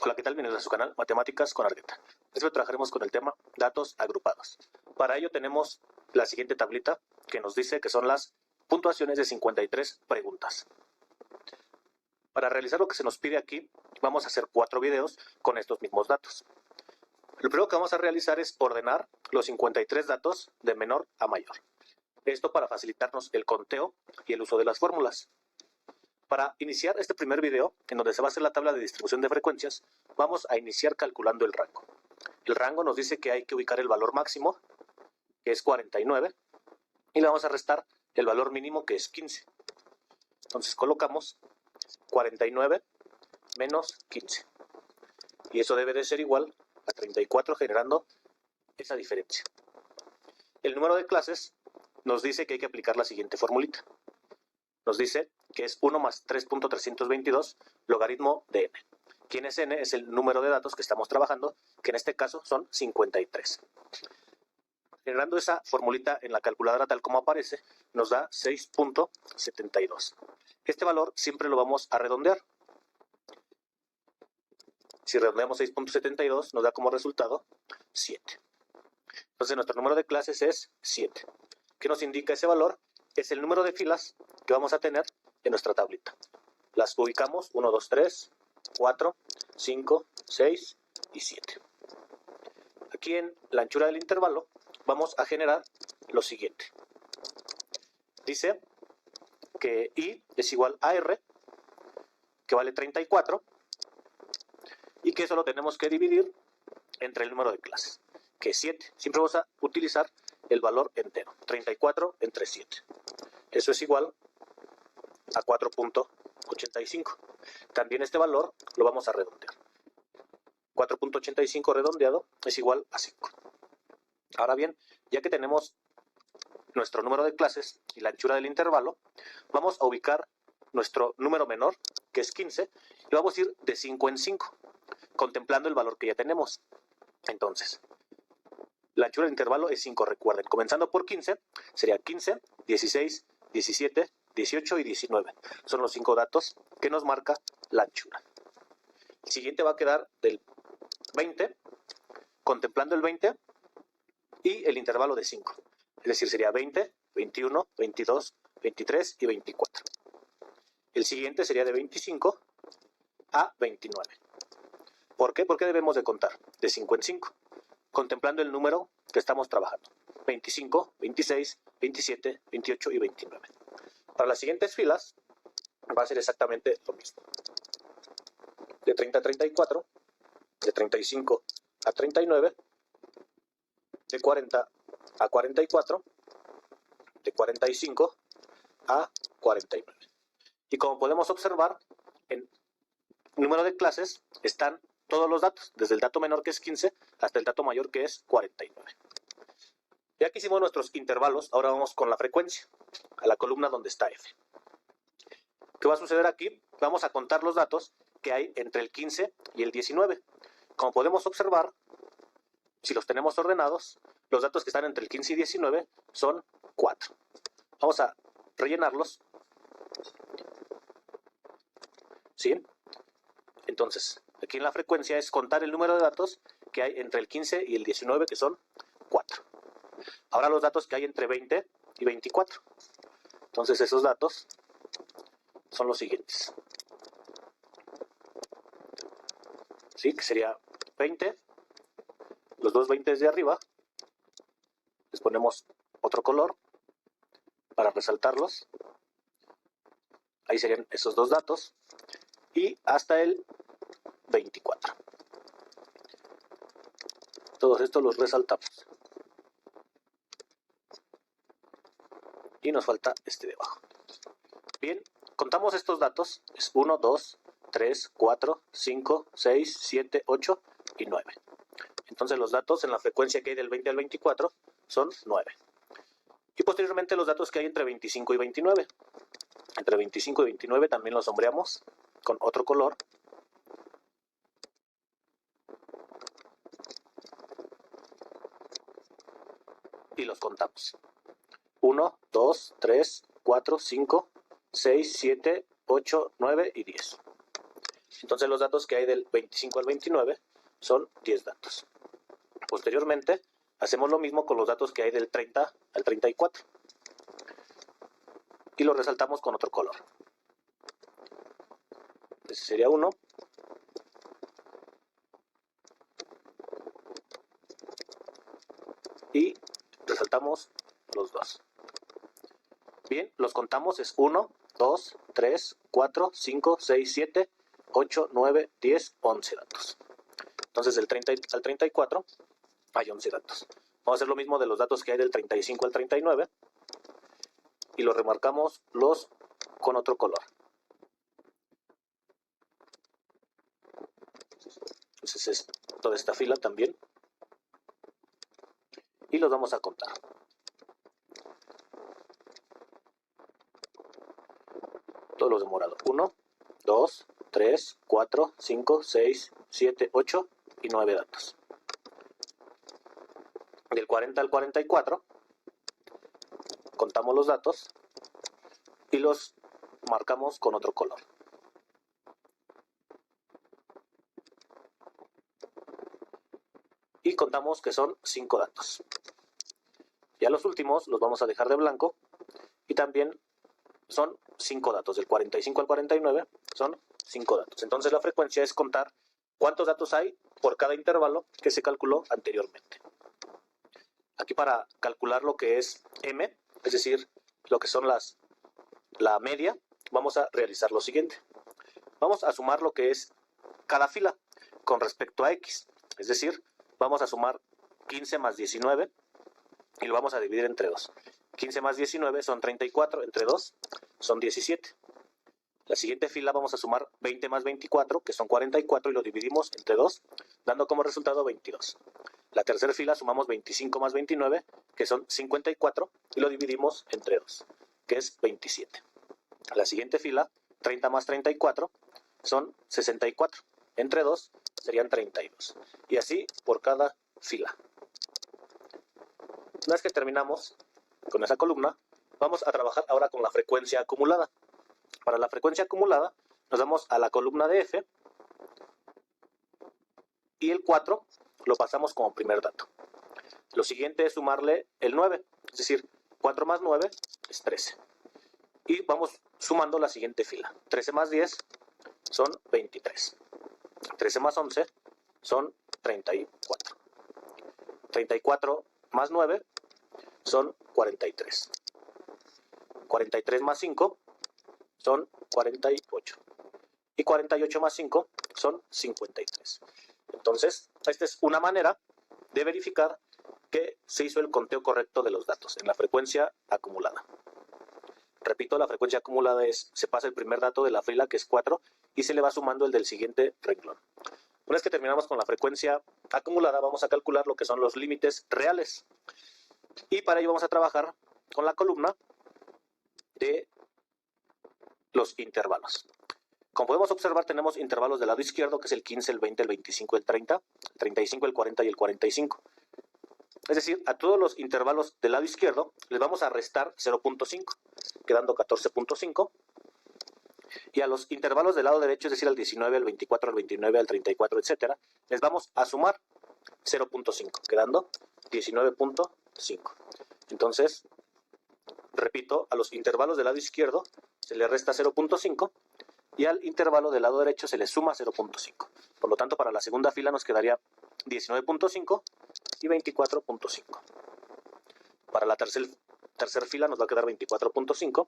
Hola, ¿qué tal? Bienvenidos a su canal Matemáticas con Argueta. Hoy trabajaremos con el tema datos agrupados. Para ello tenemos la siguiente tablita que nos dice que son las puntuaciones de 53 preguntas. Para realizar lo que se nos pide aquí, vamos a hacer 4 videos con estos mismos datos. Lo primero que vamos a realizar es ordenar los 53 datos de menor a mayor. Esto para facilitarnos el conteo y el uso de las fórmulas. Para iniciar este primer video, en donde se va a hacer la tabla de distribución de frecuencias, vamos a iniciar calculando el rango. El rango nos dice que hay que ubicar el valor máximo, que es 49, y le vamos a restar el valor mínimo, que es 15. Entonces colocamos 49 menos 15. Y eso debe de ser igual a 34, generando esa diferencia. El número de clases nos dice que hay que aplicar la siguiente formulita. Nos dice que es 1 más 3.322 logaritmo de n. Quien es n es el número de datos que estamos trabajando, que en este caso son 53. Generando esa formulita en la calculadora tal como aparece, nos da 6.72. Este valor siempre lo vamos a redondear. Si redondeamos 6.72, nos da como resultado 7. Entonces nuestro número de clases es 7. ¿Qué nos indica ese valor? Es el número de filas que vamos a tener en nuestra tablita. Las ubicamos 1, 2, 3, 4, 5, 6 y 7. Aquí en la anchura del intervalo vamos a generar lo siguiente. Dice que I es igual a R, que vale 34, y que eso lo tenemos que dividir entre el número de clases, que es 7. Siempre vamos a utilizar el valor entero, 34 entre 7. Eso es igual a 4.85. También este valor lo vamos a redondear. 4.85 redondeado es igual a 5. Ahora bien, ya que tenemos nuestro número de clases y la anchura del intervalo, vamos a ubicar nuestro número menor, que es 15, y vamos a ir de 5 en 5, contemplando el valor que ya tenemos. Entonces, la anchura del intervalo es 5, recuerden. Comenzando por 15, sería 15, 16, 17, 18 y 19. Son los 5 datos que nos marca la anchura. El siguiente va a quedar del 20, contemplando el 20 y el intervalo de 5. Es decir, sería 20, 21, 22, 23 y 24. El siguiente sería de 25 a 29. ¿Por qué? Porque debemos de contar de 5 en 5, contemplando el número que estamos trabajando. 25, 26, 27, 28 y 29. Para las siguientes filas va a ser exactamente lo mismo. De 30 a 34, de 35 a 39, de 40 a 44, de 45 a 49. Y como podemos observar, en número de clases están todos los datos, desde el dato menor, que es 15, hasta el dato mayor, que es 49. Ya que hicimos nuestros intervalos, ahora vamos con la frecuencia, a la columna donde está F. ¿Qué va a suceder aquí? Vamos a contar los datos que hay entre el 15 y el 19. Como podemos observar, si los tenemos ordenados, los datos que están entre el 15 y 19 son 4. Vamos a rellenarlos. ¿Sí? Entonces, aquí en la frecuencia es contar el número de datos que hay entre el 15 y el 19, que son 4. Ahora los datos que hay entre 20 y 24. Entonces esos datos son los siguientes. ¿Sí? Que sería 20, los dos 20 de arriba, les ponemos otro color para resaltarlos. Ahí serían esos dos datos. Y hasta el 24. Todos estos los resaltamos. Y nos falta este de abajo. Bien, contamos estos datos. Es 1, 2, 3, 4, 5, 6, 7, 8 y 9. Entonces los datos en la frecuencia que hay del 20 al 24 son 9. Y posteriormente los datos que hay entre 25 y 29. Entre 25 y 29 también los sombreamos con otro color. Y los contamos. 1, 2, 3, 4, 5, 6, 7, 8, 9 y 10. Entonces los datos que hay del 25 al 29 son 10 datos. Posteriormente, hacemos lo mismo con los datos que hay del 30 al 34. Y los resaltamos con otro color. Ese sería uno. Y resaltamos los dos. Bien, los contamos, es 1, 2, 3, 4, 5, 6, 7, 8, 9, 10, 11 datos. Entonces del 30 al 34 hay 11 datos. Vamos a hacer lo mismo de los datos que hay del 35 al 39 y los remarcamos los con otro color. Entonces es toda esta fila también. Y los vamos a contar. Todos los de morado. 1, 2, 3, 4, 5, 6, 7, 8 y 9 datos. Del 40 al 44 contamos los datos y los marcamos con otro color. Y contamos que son 5 datos. Ya los últimos los vamos a dejar de blanco y también son 5 datos. Del 45 al 49 son 5 datos. Entonces la frecuencia es contar cuántos datos hay por cada intervalo que se calculó anteriormente. Aquí para calcular lo que es M, es decir, lo que son la media, vamos a realizar lo siguiente. Vamos a sumar lo que es cada fila con respecto a X. Es decir, vamos a sumar 15 más 19 y lo vamos a dividir entre 2. 15 más 19 son 34, entre 2 son 17. La siguiente fila vamos a sumar 20 más 24, que son 44, y lo dividimos entre 2, dando como resultado 22. La tercera fila sumamos 25 más 29, que son 54, y lo dividimos entre 2, que es 27. La siguiente fila, 30 más 34, son 64. Entre 2 serían 32. Y así por cada fila. Una vez que terminamos con esa columna, vamos a trabajar ahora con la frecuencia acumulada. Para la frecuencia acumulada, nos vamos a la columna de F y el 4 lo pasamos como primer dato. Lo siguiente es sumarle el 9, es decir, 4 más 9 es 13. Y vamos sumando la siguiente fila. 13 más 10 son 23. 13 más 11 son 34. 34 más 9 son 43. 43 más 5 son 48. Y 48 más 5 son 53. Entonces, esta es una manera de verificar que se hizo el conteo correcto de los datos en la frecuencia acumulada. Repito, la frecuencia acumulada es, se pasa el primer dato de la fila, que es 4, y se le va sumando el del siguiente renglón. Una vez que terminamos con la frecuencia acumulada, vamos a calcular lo que son los límites reales. Y para ello vamos a trabajar con la columna de los intervalos. Como podemos observar, tenemos intervalos del lado izquierdo, que es el 15, el 20, el 25, el 30, el 35, el 40 y el 45. Es decir, a todos los intervalos del lado izquierdo les vamos a restar 0.5, quedando 14.5. Y a los intervalos del lado derecho, es decir, al 19, al 24, al 29, al 34, etc., les vamos a sumar 0.5, quedando 19.5. Entonces, repito, a los intervalos del lado izquierdo se le resta 0.5 y al intervalo del lado derecho se le suma 0.5. Por lo tanto, para la segunda fila nos quedaría 19.5 y 24.5. Para la tercera fila nos va a quedar 24.5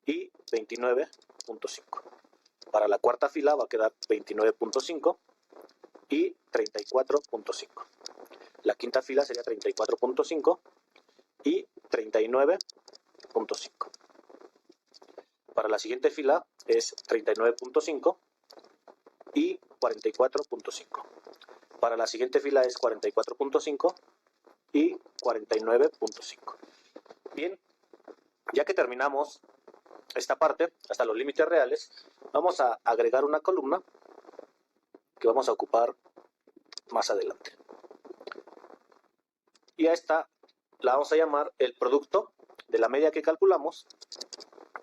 y 29.5. Para la cuarta fila va a quedar 29.5 y 34.5. La quinta fila sería 34.5 y 39.5. Para la siguiente fila es 39.5 y 44.5. Para la siguiente fila es 44.5 y 49.5. Bien, ya que terminamos esta parte, hasta los límites reales, vamos a agregar una columna que vamos a ocupar más adelante. Y a esta la vamos a llamar el producto de la media que calculamos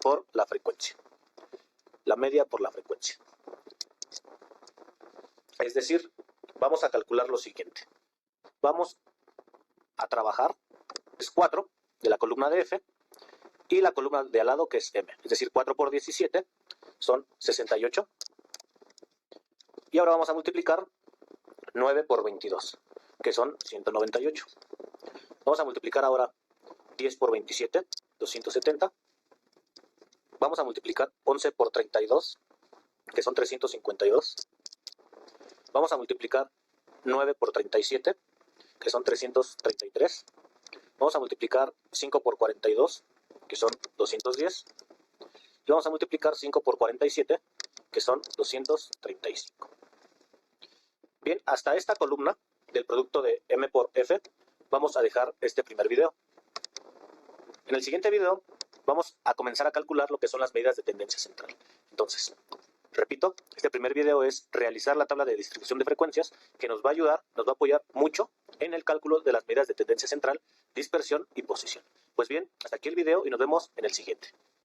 por la frecuencia. La media por la frecuencia. Es decir, vamos a calcular lo siguiente. Vamos a trabajar, es 4 de la columna de F, y la columna de al lado que es M. Es decir, 4 por 17 son 68. Y ahora vamos a multiplicar 9 por 22, que son 198. Vamos a multiplicar ahora 10 por 27, 270. Vamos a multiplicar 11 por 32, que son 352. Vamos a multiplicar 9 por 37, que son 333. Vamos a multiplicar 5 por 42, que son 210. Y vamos a multiplicar 5 por 47, que son 235. Bien, hasta esta columna del producto de M por F vamos a dejar este primer video. En el siguiente video vamos a comenzar a calcular lo que son las medidas de tendencia central. Entonces, repito, este primer video es realizar la tabla de distribución de frecuencias que nos va a ayudar, nos va a apoyar mucho en el cálculo de las medidas de tendencia central, dispersión y posición. Pues bien, hasta aquí el video y nos vemos en el siguiente.